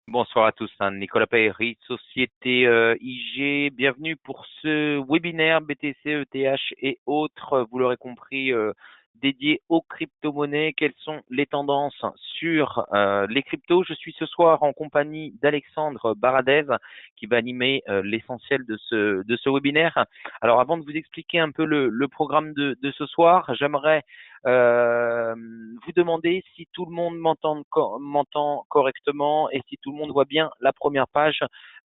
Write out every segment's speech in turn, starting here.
Bonsoir à tous, hein. Nicolas Paéry, Société IG. Bienvenue pour ce webinaire BTC, ETH et autres, vous l'aurez compris, dédié aux crypto-monnaies. Quelles sont les tendances sur les cryptos? Je suis ce soir en compagnie d'Alexandre Baradez qui va animer l'essentiel de ce webinaire. Alors avant de vous expliquer un peu le programme de ce soir, j'aimerais euh, vous demandez si tout le monde m'entend correctement et si tout le monde voit bien la première page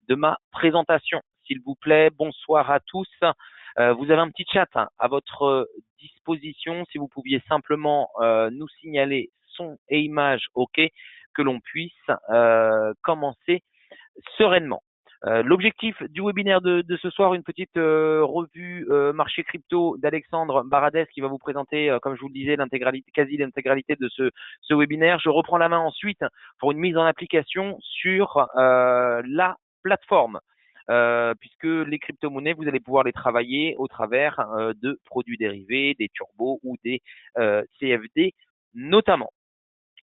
de ma présentation. S'il vous plaît, bonsoir à tous. Vous avez un petit chat à votre disposition. Si vous pouviez simplement nous signaler son et image, OK, que l'on puisse commencer sereinement. L'objectif du webinaire de ce soir, une petite revue marché crypto d'Alexandre Baradès qui va vous présenter, comme je vous le disais, l'intégralité, quasi l'intégralité de ce webinaire. Je reprends la main ensuite pour une mise en application sur la plateforme. Puisque les crypto-monnaies, vous allez pouvoir les travailler au travers de produits dérivés, des turbos ou des CFD notamment.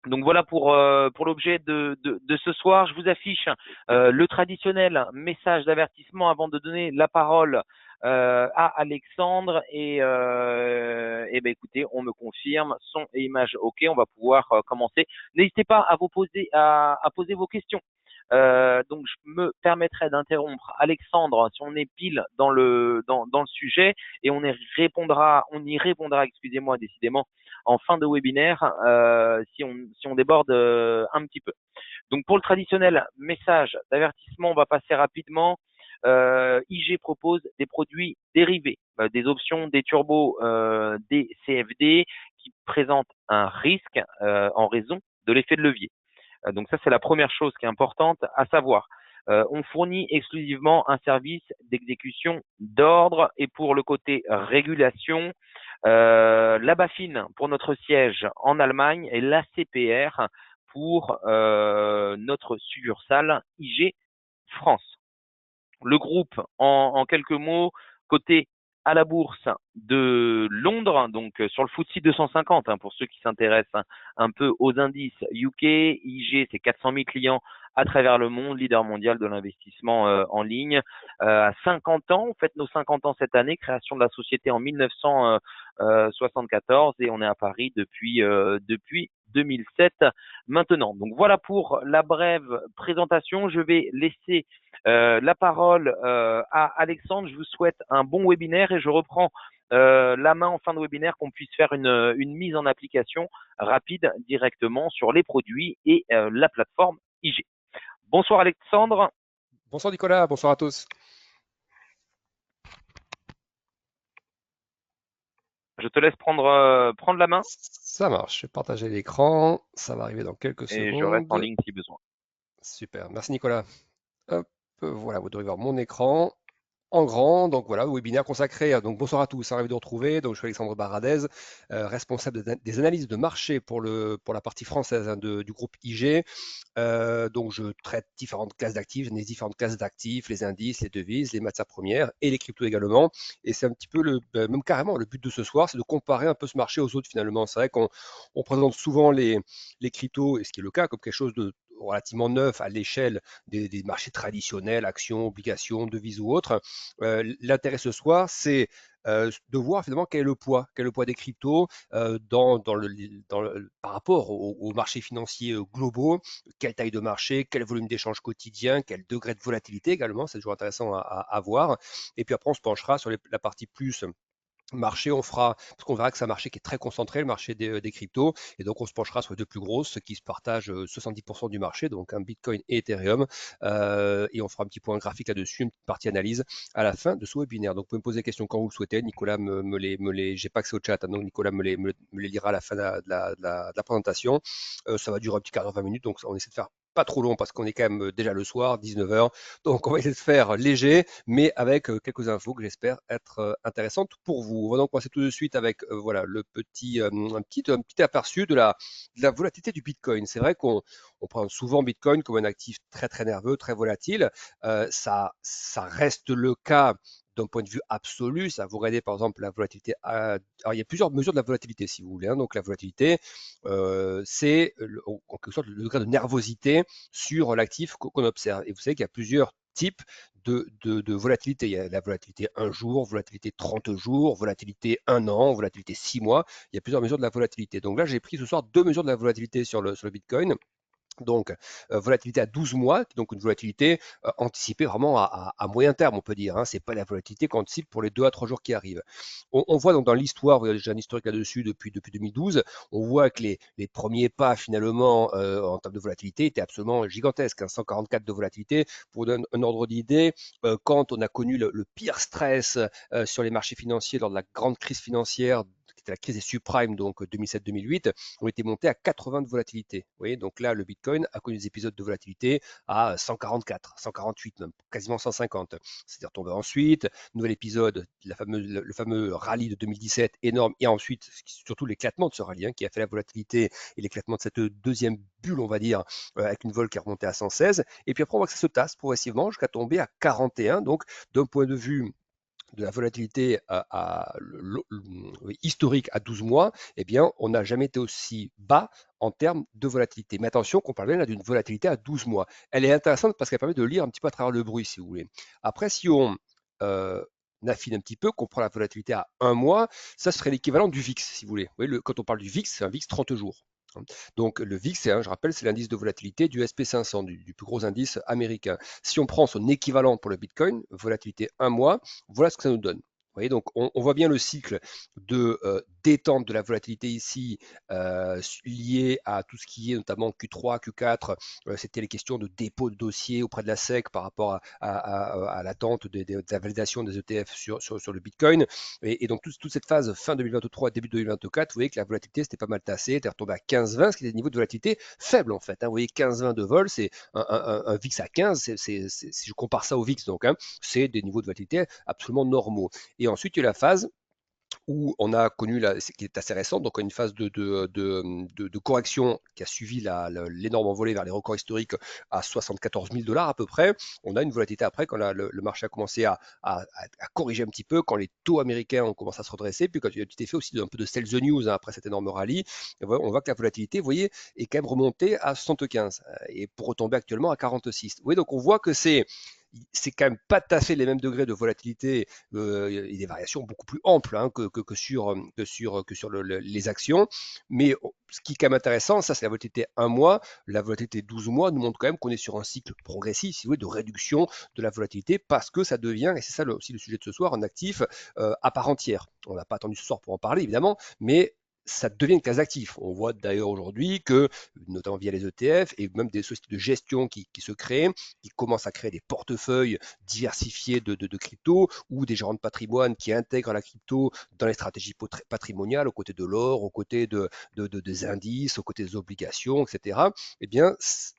Donc voilà pour l'objet de ce soir. Je vous affiche le traditionnel message d'avertissement avant de donner la parole à Alexandre. Et ben écoutez, on me confirme son et image OK. On va pouvoir commencer. N'hésitez pas à vous poser à poser vos questions. Donc je me permettrai d'interrompre Alexandre si on est pile dans le sujet et on y répondra, excusez-moi, décidément en fin de webinaire si on déborde un petit peu. Donc pour le traditionnel message d'avertissement, on va passer rapidement. IG propose des produits dérivés, des options, des turbos, des CFD qui présentent un risque en raison de l'effet de levier. Donc ça, c'est la première chose qui est importante à savoir. On fournit exclusivement un service d'exécution d'ordre et pour le côté régulation, la BaFin pour notre siège en Allemagne et l'ACPR pour notre succursale IG France. Le groupe, en quelques mots, coté à la bourse de Londres, donc sur le FTSE 250, pour ceux qui s'intéressent un peu aux indices UK, IG, c'est 400 000 clients à travers le monde, leader mondial de l'investissement en ligne. À 50 ans, on fête nos 50 ans cette année, création de la société en 1974 et on est à Paris depuis 2007 maintenant. Donc voilà pour la brève présentation. Je vais laisser la parole à Alexandre. Je vous souhaite un bon webinaire et je reprends la main en fin de webinaire qu'on puisse faire une mise en application rapide directement sur les produits et la plateforme IG. Bonsoir Alexandre, Bonsoir Nicolas, bonsoir à tous. je te laisse prendre la main Ça marche, je vais partager l'écran, ça va arriver dans quelques et je reste en secondes. ligne si besoin. Super, merci Nicolas. Hop, voilà, vous devez voir mon écran en grand. Donc voilà, webinaire consacré. Donc bonsoir à tous, ravi de vous retrouver. Donc je suis Alexandre Baradez, responsable des analyses de marché pour la partie française du groupe IG. Donc je traite différentes classes d'actifs, j'analyse différentes classes d'actifs, les indices, les devises, les matières premières et les cryptos également. Et c'est un petit peu même carrément le but de ce soir, c'est de comparer un peu ce marché aux autres finalement. C'est vrai qu'on présente souvent les cryptos, et ce qui est le cas, comme quelque chose de relativement neuf à l'échelle des marchés traditionnels, actions, obligations, devises ou autres. L'intérêt ce soir, c'est de voir finalement quel est le poids des cryptos par rapport aux marchés financiers globaux, quelle taille de marché, quel volume d'échange quotidien, quel degré de volatilité également, c'est toujours intéressant à voir. Et puis après, on se penchera sur la partie plus marché, parce qu'on verra que c'est un marché qui est très concentré, le marché des cryptos, et donc on se penchera sur les deux plus grosses, ceux qui se partagent 70% du marché, donc un Bitcoin et Ethereum, et on fera un petit point graphique là-dessus, une petite partie analyse à la fin de ce webinaire. Donc vous pouvez me poser des questions quand vous le souhaitez, Nicolas j'ai pas accès au chat, donc Nicolas me les lira à la fin de la présentation. Ça va durer un petit quart d'heure, 20 minutes, donc on essaie de faire pas trop long parce qu'on est quand même déjà le soir, 19 heures. Donc on va essayer de faire léger, mais avec quelques infos que j'espère être intéressantes pour vous. On va donc passer tout de suite avec voilà un petit aperçu de la volatilité du Bitcoin. C'est vrai qu'on prend souvent Bitcoin comme un actif très très nerveux, très volatile. Ça reste le cas d'un point de vue absolu, ça vous regarder par exemple la volatilité. Alors il y a plusieurs mesures de la volatilité si vous voulez, hein. Donc la volatilité, c'est en quelque sorte le degré de nervosité sur l'actif qu'on observe. Et vous savez qu'il y a plusieurs types de volatilité. Il y a la volatilité 1 jour, volatilité 30 jours, volatilité 1 an, volatilité 6 mois. Il y a plusieurs mesures de la volatilité. Donc là, j'ai pris ce soir 2 mesures de la volatilité sur le Bitcoin. Donc, volatilité à 12 mois, donc une volatilité anticipée vraiment à moyen terme, on peut dire, hein. Ce n'est pas la volatilité qu'on anticipe pour les 2 à 3 jours qui arrivent. On voit donc dans l'histoire, vous avez déjà un historique là-dessus depuis 2012, on voit que les premiers pas finalement en termes de volatilité étaient absolument gigantesques, hein, 144 de volatilité. Pour donner un ordre d'idée, quand on a connu le pire stress sur les marchés financiers lors de la grande crise financière, qui était la crise des subprimes, donc 2007-2008, on était monté à 80 de volatilité. Vous voyez, donc là, le Bitcoin a connu des épisodes de volatilité à 144, 148, même quasiment 150. C'est retombé ensuite. Nouvel épisode, le fameux rallye de 2017, énorme. Et ensuite, surtout l'éclatement de ce rallye, hein, qui a fait la volatilité et l'éclatement de cette deuxième bulle, on va dire, avec une vol qui est remontée à 116. Et puis après, on voit que ça se tasse progressivement jusqu'à tomber à 41. Donc, d'un point de vue de la volatilité historique à 12 mois, eh bien, on n'a jamais été aussi bas en termes de volatilité. Mais attention qu'on parle bien là d'une volatilité à 12 mois. Elle est intéressante parce qu'elle permet de lire un petit peu à travers le bruit, si vous voulez. Après, si on affine un petit peu, qu'on prend la volatilité à 1 mois, ça serait l'équivalent du VIX, si vous voulez. Vous voyez, quand on parle du VIX, c'est un VIX 30 jours. Donc le VIX, je rappelle, c'est l'indice de volatilité du SP500, du plus gros indice américain. Si on prend son équivalent pour le Bitcoin, volatilité 1 mois, voilà ce que ça nous donne. Vous voyez, donc on voit bien le cycle de détente de la volatilité ici, lié à tout ce qui est notamment Q3, Q4. C'était les questions de dépôt de dossier auprès de la SEC par rapport à l'attente de la validation des ETF sur le Bitcoin. Et donc toute cette phase fin 2023, début 2024, vous voyez que la volatilité c'était pas mal tassé, était retombé à 15-20, ce qui est des niveaux de volatilité faibles en fait, hein. Vous voyez 15-20 de vol, c'est un VIX à 15, si je compare ça au VIX, donc, hein, c'est des niveaux de volatilité absolument normaux. Et ensuite il y a la phase où on a connu, qui est assez récente, donc une phase de correction qui a suivi l'énorme envolée vers les records historiques à 74 000 $ à peu près. On a une volatilité après quand le marché a commencé à corriger un petit peu, quand les taux américains ont commencé à se redresser, puis quand il y a eu un petit effet aussi d'un peu de sell the news, hein, après cet énorme rallye, on voit que la volatilité, vous voyez, est quand même remontée à 75 et pour retomber actuellement à 46. Vous voyez, donc on voit que c'est quand même pas tout à fait les mêmes degrés de volatilité et des variations beaucoup plus amples, hein, que sur les actions. Mais ce qui est quand même intéressant, ça c'est la volatilité 1 mois. La volatilité 12 mois nous montre quand même qu'on est sur un cycle progressif, si vous voulez, de réduction de la volatilité parce que ça devient, et c'est ça aussi le sujet de ce soir, un actif à part entière. On n'a pas attendu ce soir pour en parler évidemment, mais ça devient une classe d'actifs. On voit d'ailleurs aujourd'hui que, notamment via les ETF et même des sociétés de gestion qui se créent, qui commencent à créer des portefeuilles diversifiés de crypto ou des gérants de patrimoine qui intègrent la crypto dans les stratégies patrimoniales aux côtés de l'or, aux côtés des indices, aux côtés des obligations, etc. Eh bien,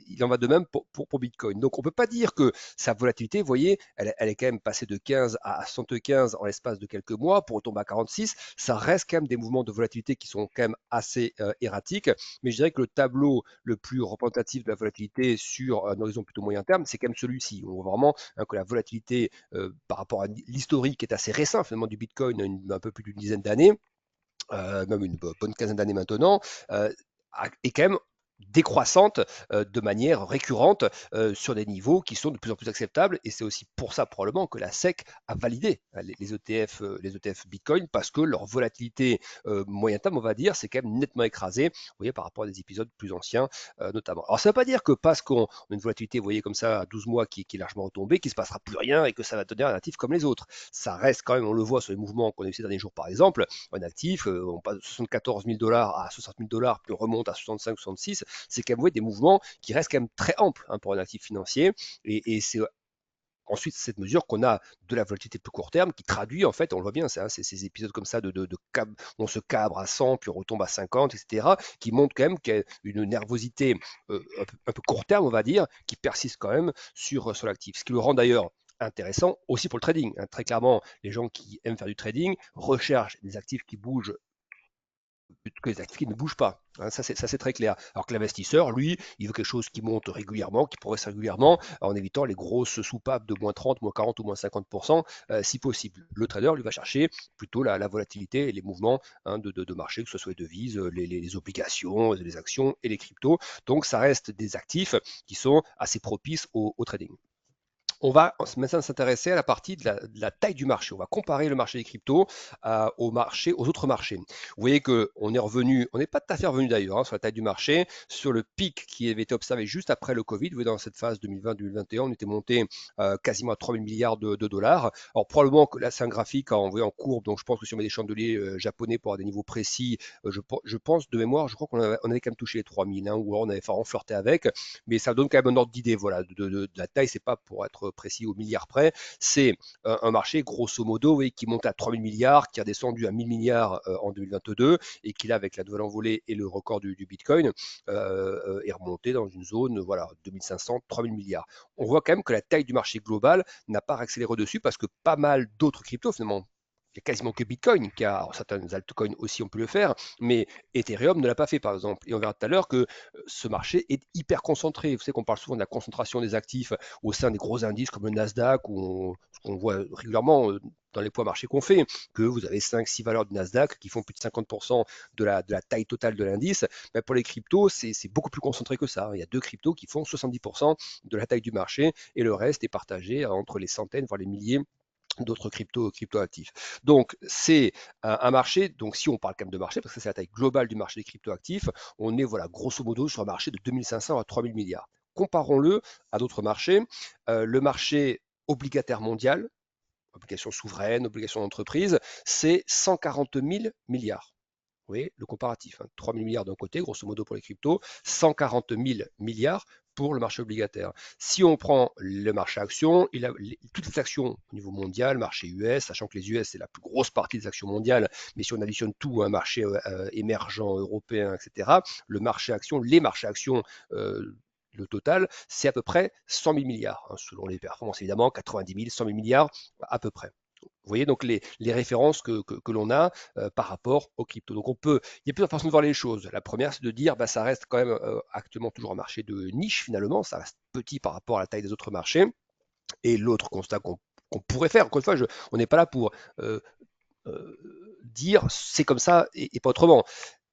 il en va de même pour Bitcoin. Donc, on ne peut pas dire que sa volatilité, vous voyez, elle est quand même passée de 15 à 75 en l'espace de quelques mois pour retomber à 46. Ça reste quand même des mouvements de volatilité qui sont quand même assez erratiques. Mais je dirais que le tableau le plus représentatif de la volatilité sur un horizon plutôt moyen terme, c'est quand même celui-ci. On voit vraiment, hein, que la volatilité par rapport à l'historique est assez récent finalement du Bitcoin, un peu plus d'une dizaine d'années, même une bonne quinzaine d'années maintenant, est quand même décroissante de manière récurrente sur des niveaux qui sont de plus en plus acceptables, et c'est aussi pour ça probablement que la SEC a validé les ETF Bitcoin, parce que leur volatilité moyen terme, on va dire, c'est quand même nettement écrasée, vous voyez, par rapport à des épisodes plus anciens notamment. Alors ça ne veut pas dire que parce qu'on a une volatilité, vous voyez, comme ça à 12 mois qui est largement retombée, qu'il ne se passera plus rien et que ça va donner un actif comme les autres. Ça reste quand même, on le voit sur les mouvements qu'on a eu ces derniers jours par exemple, un actif, on passe de 74 000 $ à 60 000 $, puis on remonte à 65, 66, c'est quand même des mouvements qui restent quand même très amples, hein, pour un actif financier. Et c'est ensuite cette mesure qu'on a de la volatilité de plus court terme qui traduit, en fait, on le voit bien, c'est ces épisodes comme ça on se cabre à 100 puis on retombe à 50, etc., qui montrent quand même qu'il y a une nervosité un peu court terme, on va dire, qui persiste quand même sur l'actif. Ce qui le rend d'ailleurs intéressant aussi pour le trading, hein. Très clairement, les gens qui aiment faire du trading recherchent des actifs qui bougent que les actifs qui ne bougent pas. Hein, ça, c'est très clair. Alors que l'investisseur, lui, il veut quelque chose qui monte régulièrement, qui progresse régulièrement, en évitant les grosses soupapes de moins 30, moins 40 ou moins 50%, si possible. Le trader, lui, va chercher plutôt la volatilité et les mouvements, hein, de marché, que ce soit les devises, les obligations, les actions et les cryptos. Donc, ça reste des actifs qui sont assez propices au trading. On va maintenant s'intéresser à la partie de la taille du marché. On va comparer le marché des cryptos aux autres marchés. Vous voyez qu'on est revenu, on n'est pas tout à fait revenu d'ailleurs, hein, sur la taille du marché, sur le pic qui avait été observé juste après le Covid. Vous voyez, dans cette phase 2020-2021, on était monté quasiment à 3 000 milliards de dollars. Alors probablement que là, c'est un graphique en courbe, donc je pense que si on met des chandeliers japonais pour avoir des niveaux précis, je pense de mémoire, je crois qu'on avait quand même touché les 3 000, hein, ou alors on avait flirté avec, mais ça donne quand même un ordre d'idée, voilà, de la taille. C'est pas pour être précis au milliard près, c'est un marché grosso modo, oui, qui monte à 3 000 milliards, qui a descendu à 1 000 milliards en 2022 et qui là, avec la nouvelle envolée et le record du Bitcoin, est remonté dans une zone, voilà, 2500, 3 000 milliards. On voit quand même que la taille du marché global n'a pas accéléré au-dessus parce que pas mal d'autres cryptos, finalement, il n'y a quasiment que Bitcoin qui a, certaines altcoins aussi on peut le faire, mais Ethereum ne l'a pas fait par exemple. Et on verra tout à l'heure que ce marché est hyper concentré. Vous savez qu'on parle souvent de la concentration des actifs au sein des gros indices comme le Nasdaq, où on voit régulièrement dans les poids marchés qu'on fait, que vous avez 5-6 valeurs du Nasdaq qui font plus de 50% de la taille totale de l'indice. Ben pour les cryptos, c'est beaucoup plus concentré que ça. Il y a deux cryptos qui font 70% de la taille du marché et le reste est partagé entre les centaines, voire les milliers d'autres cryptoactifs. Donc c'est un marché, donc si on parle quand même de marché, parce que c'est la taille globale du marché des cryptoactifs, on est voilà grosso modo sur un marché de 2500 à 3000 milliards. Comparons-le à d'autres marchés. Le marché obligataire mondial, obligations souveraines, obligations d'entreprise, c'est 140 000 milliards. Vous voyez le comparatif, hein, 3 000 milliards d'un côté, grosso modo pour les cryptos, 140 000 milliards pour le marché obligataire. Si on prend le marché actions, toutes les actions au niveau mondial, marché US, sachant que les US c'est la plus grosse partie des actions mondiales, mais si on additionne tout, un marché émergent, européen, etc., le marché actions, les marchés actions, le total, c'est à peu près 100 000 milliards, hein, selon les performances évidemment, 90 000, 100 000 milliards à peu près. Vous voyez donc les références que l'on a par rapport aux cryptos. Donc il y a plusieurs façons de voir les choses. La première, c'est de dire, bah, ça reste quand même actuellement toujours un marché de niche finalement, ça reste petit par rapport à la taille des autres marchés. Et l'autre constat qu'on pourrait faire, encore une fois, on n'est pas là pour euh, dire c'est comme ça et pas autrement.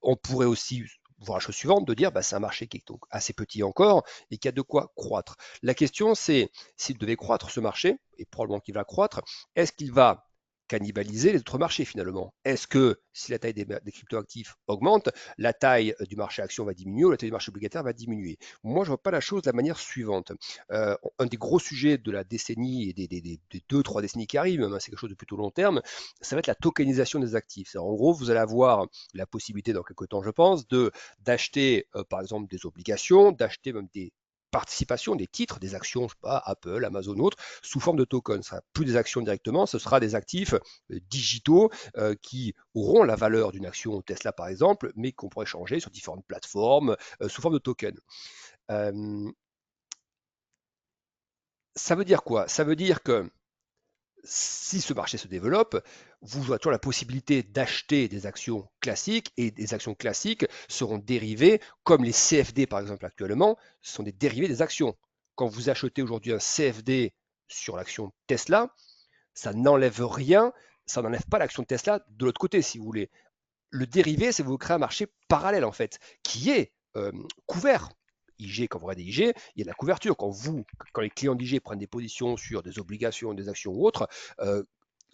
On pourrait aussi voir la chose suivante, de dire bah, c'est un marché qui est donc assez petit encore et qui a de quoi croître. La question c'est, s'il devait croître ce marché, et probablement qu'il va croître, est-ce qu'il va cannibaliser les autres marchés finalement? Est-ce que si la taille des cryptoactifs augmente, la taille du marché action va diminuer ou la taille du marché obligataire va diminuer? Moi, je ne vois pas la chose de la manière suivante. Un des gros sujets de la décennie et des 2-3 décennies qui arrivent, c'est quelque chose de plutôt long terme, ça va être la tokenisation des actifs. En gros, vous allez avoir la possibilité dans quelques temps, je pense, d'acheter par exemple des obligations, d'acheter même des participations, des titres, des actions, je sais pas, Apple, Amazon, autres, sous forme de tokens. Ce sera plus des actions directement, ce sera des actifs digitaux qui auront la valeur d'une action Tesla par exemple, mais qu'on pourrait changer sur différentes plateformes sous forme de tokens. Euh, Ça veut dire quoi? Ça veut dire que si ce marché se développe, vous aurez toujours la possibilité d'acheter des actions classiques et des actions classiques seront dérivées, comme les CFD par exemple actuellement, sont des dérivés des actions. Quand vous achetez aujourd'hui un CFD sur l'action Tesla, ça n'enlève rien, ça n'enlève pas l'action de Tesla de l'autre côté si vous voulez. Le dérivé, c'est vous créer un marché parallèle en fait, qui est couvert. IG, quand vous regardez IG, il y a de la couverture. Quand les clients d'IG prennent des positions sur des obligations, des actions ou autres,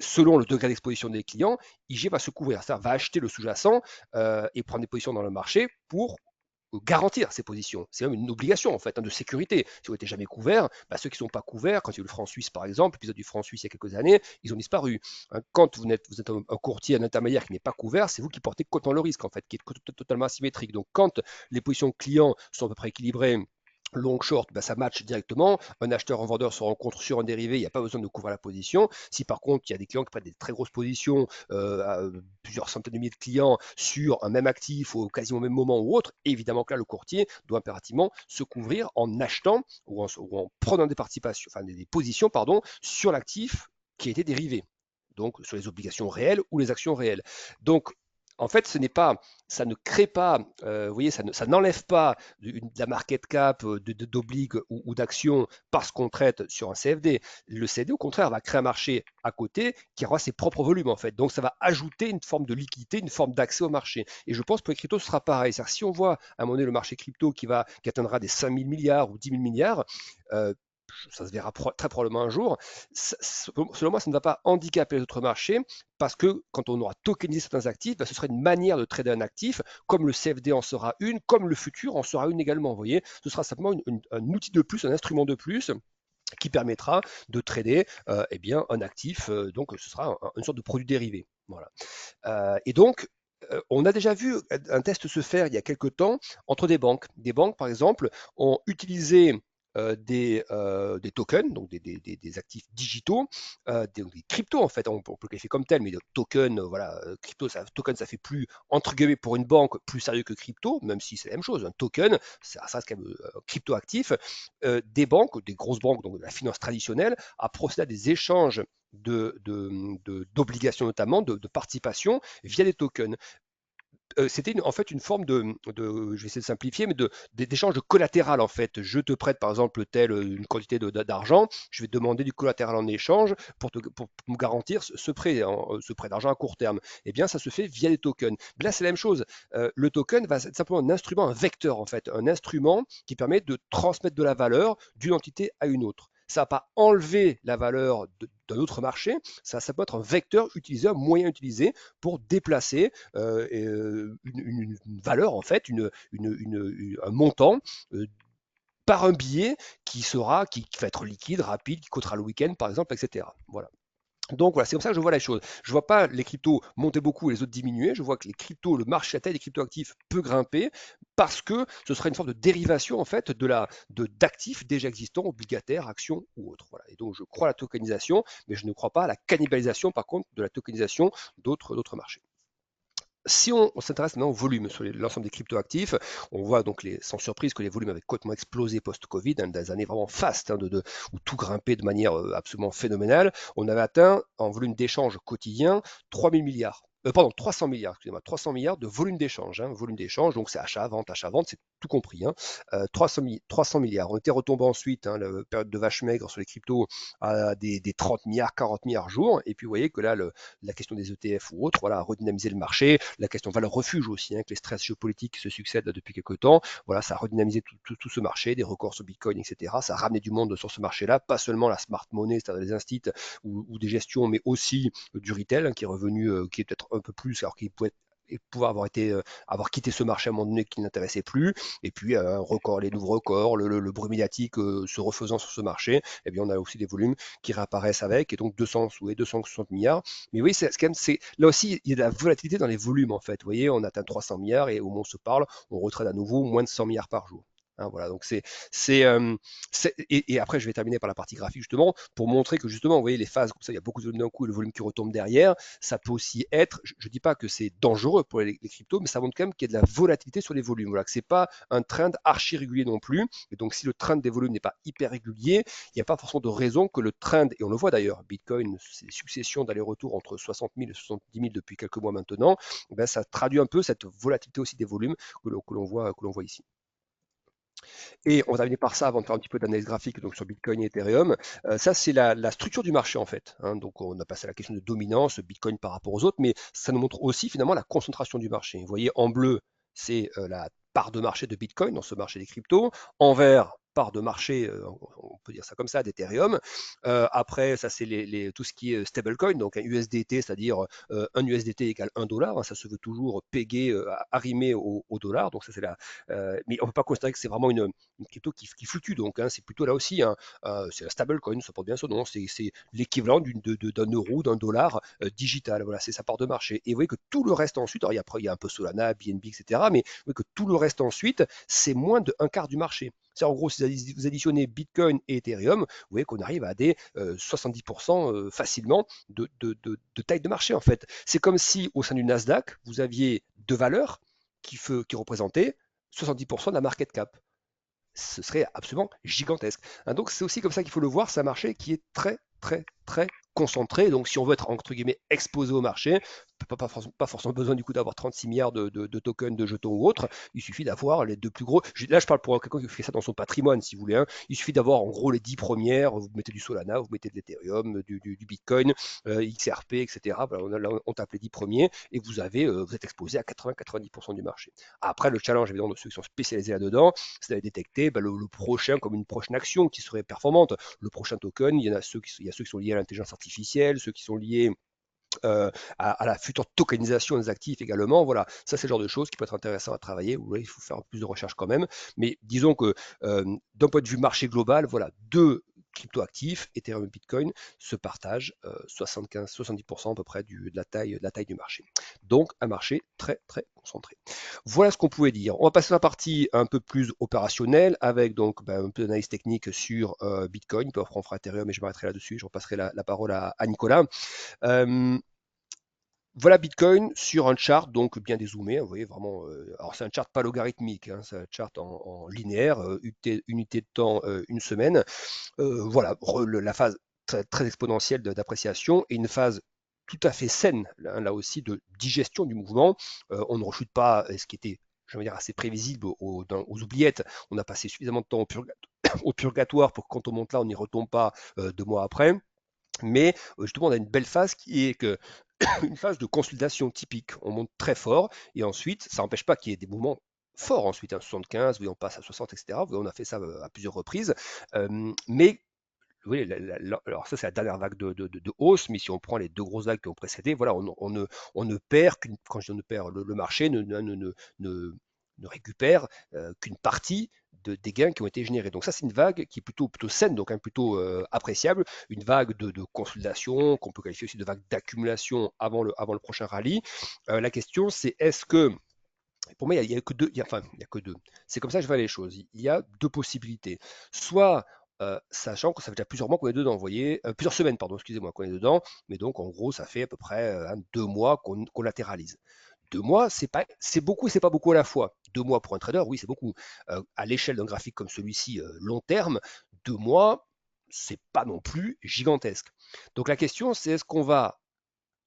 selon le degré d'exposition des clients, IG va se couvrir, c'est-à-dire va acheter le sous-jacent et prendre des positions dans le marché pour garantir ces positions. C'est même une obligation en fait de sécurité. Si vous n'êtes jamais couvert, bah, ceux qui ne sont pas couverts, quand il y a eu le franc suisse par exemple, l'épisode du franc suisse il y a quelques années, ils ont disparu. Quand vous êtes un courtier, un intermédiaire qui n'est pas couvert, c'est vous qui portez complètement le risque en fait, qui est totalement asymétrique. Donc quand les positions clients sont à peu près équilibrées, long short, bah, ça match directement. Un acheteur, un vendeur se rencontrent sur un dérivé, il n'y a pas besoin de couvrir la position. Si par contre il y a des clients qui prennent des très grosses positions, à plusieurs centaines de milliers de clients sur un même actif au quasiment au même moment ou autre, évidemment que là le courtier doit impérativement se couvrir en achetant ou en prenant des participations, enfin des positions pardon, sur l'actif qui a été dérivé. Donc sur les obligations réelles ou les actions réelles. Donc En fait, ça ne crée pas, vous voyez, ça n'enlève pas de la market cap, d'oblig ou d'action parce qu'on traite sur un CFD. Le CFD, au contraire, va créer un marché à côté qui aura ses propres volumes, en fait. Donc, ça va ajouter une forme de liquidité, une forme d'accès au marché. Et je pense que pour les cryptos, ce sera pareil. C'est-à-dire, si on voit à un moment donné le marché crypto qui atteindra des 5 000 milliards ou 10 000 milliards, euh, ça se verra très probablement un jour. Selon moi, ça ne va pas handicaper les autres marchés parce que quand on aura tokenisé certains actifs, ce sera une manière de trader un actif, comme le CFD en sera une, comme le futur en sera une également. Vous voyez, ce sera simplement un outil de plus, un instrument de plus qui permettra de trader eh bien, un actif. Donc, ce sera une sorte de produit dérivé. Voilà. Et donc, on a déjà vu un test se faire il y a quelques temps entre des banques. Des banques, par exemple, ont utilisé des tokens, donc des actifs digitaux, des cryptos en fait, on peut le qualifier comme tel, mais le token, voilà, token ça fait plus, entre guillemets, pour une banque, plus sérieux que crypto, même si c'est la même chose, un token, ça reste quand même crypto actif. Des banques, des grosses banques, donc de la finance traditionnelle, a procédé à des échanges d'obligations notamment, de participation via des tokens. C'était en fait une forme je vais essayer de simplifier, mais d'échange de collatéral en fait. Je te prête par exemple une quantité d'argent, je vais te demander du collatéral en échange pour me garantir ce prêt d'argent à court terme. Eh bien, ça se fait via des tokens. Mais là, c'est la même chose. Le token va être simplement un instrument, un vecteur en fait, un instrument qui permet de transmettre de la valeur d'une entité à une autre. Ça ne va pas enlever la valeur d'un autre marché, ça peut être un vecteur utilisé, un moyen utilisé pour déplacer une valeur, en fait, un montant par un billet qui va être liquide, rapide, qui coûtera le week-end, par exemple, etc. Voilà. Donc voilà, c'est comme ça que je vois la chose. Je ne vois pas les cryptos monter beaucoup et les autres diminuer. Je vois que les cryptos, le marché, la taille des cryptoactifs peut grimper parce que ce sera une forme de dérivation en fait d'actifs déjà existants, obligataires, actions ou autres. Voilà. Et donc je crois à la tokenisation, mais je ne crois pas à la cannibalisation par contre de la tokenisation d'autres marchés. Si on s'intéresse maintenant au volume sur l'ensemble des cryptoactifs, on voit donc sans surprise que les volumes avaient complètement explosé post-Covid, hein, des années vraiment fastes, hein, où tout grimpait de manière absolument phénoménale. On avait atteint en volume d'échange quotidien 3000 milliards. Pardon, 300 milliards, excusez-moi, 300 milliards de volume d'échange. Hein, volume d'échange, donc c'est achat, vente, c'est tout compris. Hein, 300 milliards. On était retombé ensuite, hein, la période de vache maigre sur les cryptos, à des 30 milliards, 40 milliards jour. Et puis vous voyez que là, la question des ETF ou autres, voilà, a redynamisé le marché. La question valeur refuge aussi, hein, que les stress géopolitiques se succèdent là, depuis quelques temps. Voilà, ça a redynamisé tout ce marché, des records sur Bitcoin, etc. Ça a ramené du monde sur ce marché-là, pas seulement la smart money, c'est-à-dire les instituts ou des gestions, mais aussi du retail, hein, qui est revenu, qui est peut-être un peu plus, alors qu'il pouvait et pouvoir avoir quitté ce marché à un moment donné qui n'intéressait plus, et puis les nouveaux records, le bruit médiatique se refaisant sur ce marché, eh bien on a aussi des volumes qui réapparaissent avec, et donc 260 milliards. Mais oui, là aussi, il y a de la volatilité dans les volumes en fait. Vous voyez, on atteint 300 milliards et au moment où on se parle, on retraite à nouveau moins de 100 milliards par jour. Hein, voilà, donc et après je vais terminer par la partie graphique justement pour montrer que justement, vous voyez les phases comme ça, il y a beaucoup de volume d'un coup et le volume qui retombe derrière. Ça peut aussi être, je ne dis pas que c'est dangereux pour les cryptos, mais ça montre quand même qu'il y a de la volatilité sur les volumes. Voilà, que c'est pas un trend archi régulier non plus. Et donc si le trend des volumes n'est pas hyper régulier, il n'y a pas forcément de raison que le trend, et on le voit d'ailleurs, Bitcoin, c'est des successions d'allers-retours entre 60 000 et 70 000 depuis quelques mois maintenant, ben ça traduit un peu cette volatilité aussi des volumes que l'on voit ici. Et on va terminer par ça avant de faire un petit peu d'analyse graphique donc sur Bitcoin et Ethereum. Ça, c'est la structure du marché en fait. Hein. Donc on a passé à la question de dominance, Bitcoin par rapport aux autres, mais ça nous montre aussi finalement la concentration du marché. Vous voyez, en bleu, c'est la part de marché de Bitcoin dans ce marché des cryptos. En vert, part de marché, on peut dire ça comme ça, d'Ethereum. Après, ça c'est tout ce qui est stablecoin, donc un USDT, c'est-à-dire un USDT égale 1 dollar. Hein, ça se veut toujours pégué, arrimé au dollar. Donc ça c'est mais on ne peut pas considérer que c'est vraiment une crypto qui fluctue. Donc hein, c'est plutôt là aussi, hein, c'est la stablecoin, ça porte bien son nom. C'est l'équivalent d'un euro, d'un dollar digital. Voilà, c'est sa part de marché. Et vous voyez que tout le reste ensuite, alors il y a un peu Solana, BNB, etc. Mais vous voyez que tout le reste ensuite, c'est moins de un quart du marché. C'est en gros, si vous additionnez Bitcoin et Ethereum, vous voyez qu'on arrive à des 70% facilement de taille de marché en fait. C'est comme si au sein du Nasdaq, vous aviez deux valeurs qui représentaient 70% de la market cap. Ce serait absolument gigantesque. Hein, donc c'est aussi comme ça qu'il faut le voir, c'est un marché qui est très très très concentré. Donc, si on veut être entre guillemets exposé au marché, pas forcément besoin du coup d'avoir 36 milliards de tokens, de jetons ou autres. Il suffit d'avoir les deux plus gros. Là, je parle pour quelqu'un qui fait ça dans son patrimoine, si vous voulez. Hein. Il suffit d'avoir en gros les 10 premières. Vous mettez du Solana, vous mettez de l'Ethereum, du Bitcoin, XRP, etc. Voilà, on tape les 10 premiers et vous êtes exposé à 80-90% du marché. Après, le challenge évidemment de ceux qui sont spécialisés là-dedans, c'est d'aller détecter le prochain comme une prochaine action qui serait performante. Le prochain token, il y a ceux qui sont liés à l'intelligence artificielle, ceux qui sont liés à la future tokenisation des actifs également. Voilà, ça c'est le genre de choses qui peut être intéressant à travailler. Il faut faire plus de recherche quand même. Mais disons que d'un point de vue marché global, voilà, deux cryptoactifs, Ethereum et Bitcoin, se partagent 75-70% à peu près de la taille du marché. Donc un marché très très concentré. Voilà ce qu'on pouvait dire. On va passer à la partie un peu plus opérationnelle avec donc un peu d'analyse technique sur Bitcoin. Puis après on fera Ethereum et je m'arrêterai là-dessus. Je repasserai la parole à Nicolas. Voilà Bitcoin sur un chart donc bien dézoomé, vous voyez vraiment. Alors c'est un chart pas logarithmique, hein, c'est un chart en linéaire, unité de temps, une semaine. Voilà, la phase très, très exponentielle d'appréciation et une phase tout à fait saine, là aussi, de digestion du mouvement. On ne rechute pas, ce qui était, je veux dire, assez prévisible aux oubliettes. On a passé suffisamment de temps au purgatoire pour que quand on monte là, on n'y retombe pas 2 mois après. Mais justement, on a une belle phase qui est que une phase de consolidation typique. On monte très fort et ensuite, ça n'empêche pas qu'il y ait des mouvements forts ensuite, hein, 75, oui, on passe à 60, etc. Oui, on a fait ça à plusieurs reprises. Mais oui, alors ça c'est la dernière vague de hausse, mais si on prend les deux grosses vagues qui ont précédé, voilà, on ne perd quand je dis on ne perd, le marché ne récupère qu'une partie des gains qui ont été générés. Donc ça c'est une vague qui est plutôt saine, donc plutôt appréciable, une vague de consolidation qu'on peut qualifier aussi de vague d'accumulation avant le prochain rallye. La question c'est est-ce que pour moi, il y a que deux, enfin, il y a que deux. C'est comme ça que je vois les choses. Il y a deux possibilités. Soit, sachant que ça fait déjà plusieurs mois qu'on est dedans, vous voyez, plusieurs semaines, pardon, excusez-moi, qu'on est dedans, mais donc en gros, ça fait à peu près 2 mois qu'on latéralise. 2 mois, c'est beaucoup et c'est pas beaucoup à la fois. 2 mois pour un trader, oui, c'est beaucoup. À l'échelle d'un graphique comme celui-ci, long terme, 2 mois, c'est pas non plus gigantesque. Donc la question, c'est est-ce qu'on va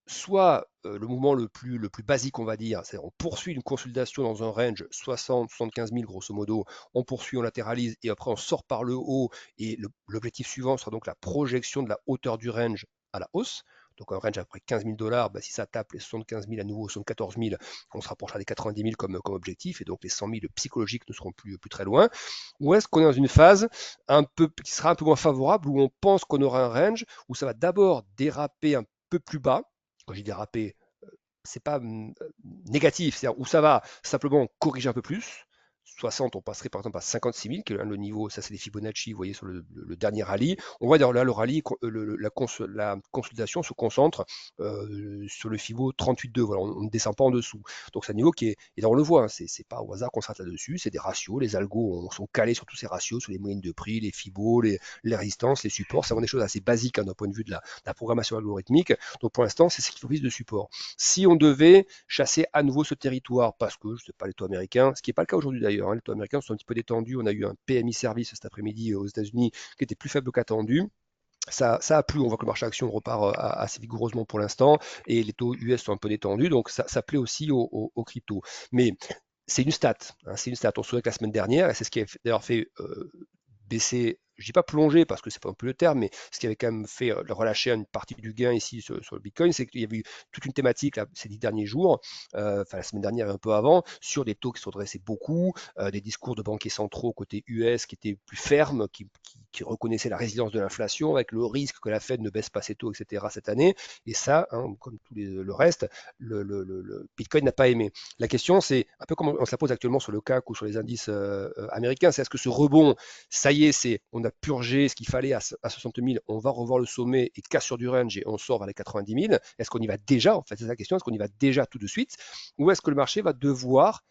soit le mouvement le plus basique, on va dire, c'est on poursuit une consolidation dans un range 60-75 000 grosso modo, on poursuit, on latéralise et après on sort par le haut et l'objectif suivant sera donc la projection de la hauteur du range à la hausse. Donc un range à peu près 15 000 $, bah, si ça tape les 75 000 à nouveau, 74 000, on se rapprochera des 90 000 comme objectif et donc les 100 000 psychologiques ne seront plus très loin. Ou est-ce qu'on est dans une phase qui sera un peu moins favorable où on pense qu'on aura un range où ça va d'abord déraper un peu plus bas. Quand j'ai dérapé, c'est pas négatif, c'est-à-dire où ça va simplement corriger un peu plus. 60, on passerait par exemple à 56 000, qui est le niveau, ça c'est les Fibonacci, vous voyez, sur le dernier rallye. On voit d'ailleurs là, le rallye, la consolidation se concentre sur le Fibo 38,2, voilà, on ne descend pas en dessous. Donc c'est un niveau qui est, et là on le voit, hein, c'est pas au hasard qu'on s'arrête là-dessus, c'est des ratios, les algos sont calés sur tous ces ratios, sur les moyennes de prix, les Fibo, les résistances, les supports, c'est vraiment des choses assez basiques hein, d'un point de vue de la programmation algorithmique. Donc pour l'instant, c'est ce qui fait office de support. Si on devait chasser à nouveau ce territoire, parce que, je ne sais pas, les taux américains, ce qui n'est pas le cas aujourd'hui d'ailleurs, hein, les taux américains sont un petit peu détendus, on a eu un PMI service cet après-midi aux États-Unis qui était plus faible qu'attendu. Ça a plu, on voit que le marché action repart assez vigoureusement pour l'instant, et les taux US sont un peu détendus, donc ça plaît aussi aux cryptos. Mais c'est une stat, hein, c'est une stat. On se souvient que la semaine dernière, et c'est ce qui a d'ailleurs fait baisser, je dis pas plonger parce que c'est pas un peu le terme, mais ce qui avait quand même fait relâcher une partie du gain ici sur le Bitcoin, c'est qu'il y avait eu toute une thématique là, ces 10 derniers jours, enfin la semaine dernière et un peu avant, sur des taux qui se redressaient beaucoup, des discours de banquiers centraux côté US qui étaient plus fermes, qui reconnaissaient la résilience de l'inflation avec le risque que la Fed ne baisse pas ses taux, etc. cette année. Et ça, hein, comme tout le reste, le Bitcoin n'a pas aimé. La question, c'est un peu comme on se la pose actuellement sur le CAC ou sur les indices américains, c'est est-ce que ce rebond, ça y est, on a purgé ce qu'il fallait à 60 000, on va revoir le sommet et casse sur du range et on sort vers les 90 000. Est-ce qu'on y va déjà, en fait, c'est la question, est-ce qu'on y va déjà tout de suite, ou est-ce que le marché va devoir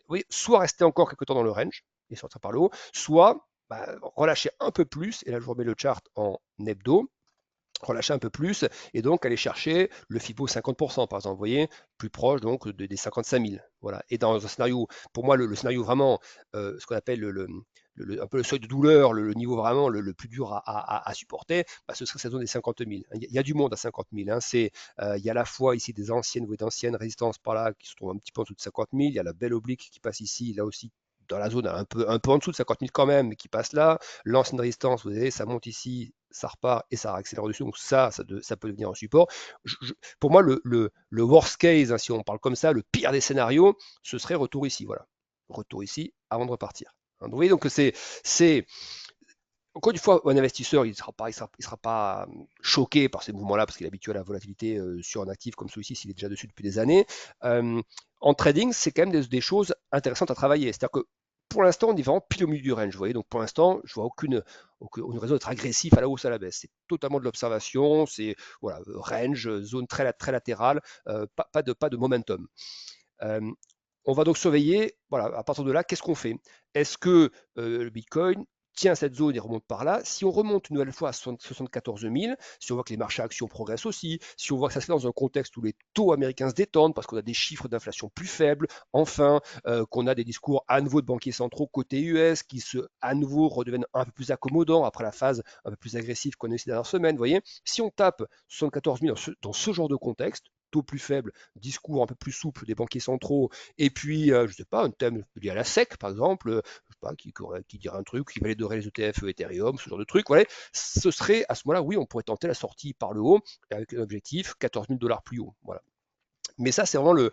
oui, soit rester encore quelque temps dans le range et sortir par le haut, soit relâcher un peu plus, et là je vous remets le chart en hebdo, relâcher un peu plus et donc aller chercher le FIBO 50% par exemple, vous voyez, plus proche donc des 55 000. Voilà. Et dans un scénario, pour moi, le scénario vraiment, ce qu'on appelle un peu le seuil de douleur, le niveau vraiment le plus dur à supporter, bah, ce serait cette zone des 50 000. Il y a du monde à 50 000. Hein. Il y a à la fois ici des d'anciennes résistances par là qui se trouvent un petit peu en dessous de 50 000. Il y a la belle oblique qui passe ici, là aussi dans la zone un peu en dessous de 50 000 quand même, mais qui passe là. L'ancienne résistance, vous voyez, ça monte ici, ça repart et ça accélère au-dessus. Donc ça peut devenir un support. Pour moi, le worst case, hein, si on parle comme ça, le pire des scénarios, ce serait retour ici. Voilà. Retour ici avant de repartir. Hein, donc, vous voyez, donc c'est encore une fois, un investisseur, il sera pas choqué par ces mouvements-là parce qu'il est habitué à la volatilité sur un actif comme celui-ci, s'il est déjà dessus depuis des années. En trading, c'est quand même des choses intéressantes à travailler. C'est-à-dire que pour l'instant, on est vraiment pile au milieu du range. Vous voyez, donc pour l'instant, je vois aucune raison d'être agressif à la hausse, à la baisse. C'est totalement de l'observation. C'est voilà, range, zone très latérale, pas de momentum. Euh, on va donc surveiller, voilà, à partir de là, qu'est-ce qu'on fait? Est-ce que le Bitcoin tient cette zone et remonte par là? Si on remonte une nouvelle fois à 74 000, si on voit que les marchés actions progressent aussi, si on voit que ça se fait dans un contexte où les taux américains se détendent parce qu'on a des chiffres d'inflation plus faibles, enfin, qu'on a des discours à nouveau de banquiers centraux côté US qui à nouveau redeviennent un peu plus accommodants après la phase un peu plus agressive qu'on a eu ces dernières semaines, vous voyez, si on tape 74 000 dans ce genre de contexte, taux plus faible, discours un peu plus souple des banquiers centraux, et puis, je ne sais pas, un thème lié à la SEC, par exemple, je sais pas, qui dirait un truc, qui validerait les ETF Ethereum, ce genre de truc, voilà, ce serait, à ce moment-là, oui, on pourrait tenter la sortie par le haut, avec un objectif 14 000 $ plus haut, voilà. Mais ça, c'est vraiment le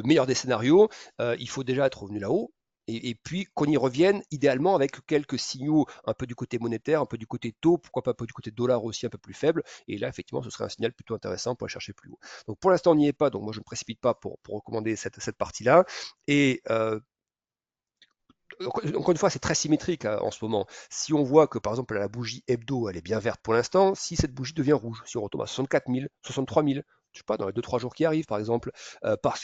meilleur des scénarios. Il faut déjà être revenu là-haut. Et puis qu'on y revienne, idéalement avec quelques signaux un peu du côté monétaire, un peu du côté taux, pourquoi pas un peu du côté dollar aussi un peu plus faible. Et là, effectivement, ce serait un signal plutôt intéressant pour aller chercher plus haut. Donc pour l'instant, on n'y est pas, donc moi je ne me précipite pas pour recommander cette partie-là. Et encore une fois, c'est très symétrique hein, en ce moment. Si on voit que par exemple la bougie hebdo, elle est bien verte pour l'instant, si cette bougie devient rouge, si on retombe à 64 000, 63 000, je sais pas, dans les 2-3 jours qui arrivent par exemple,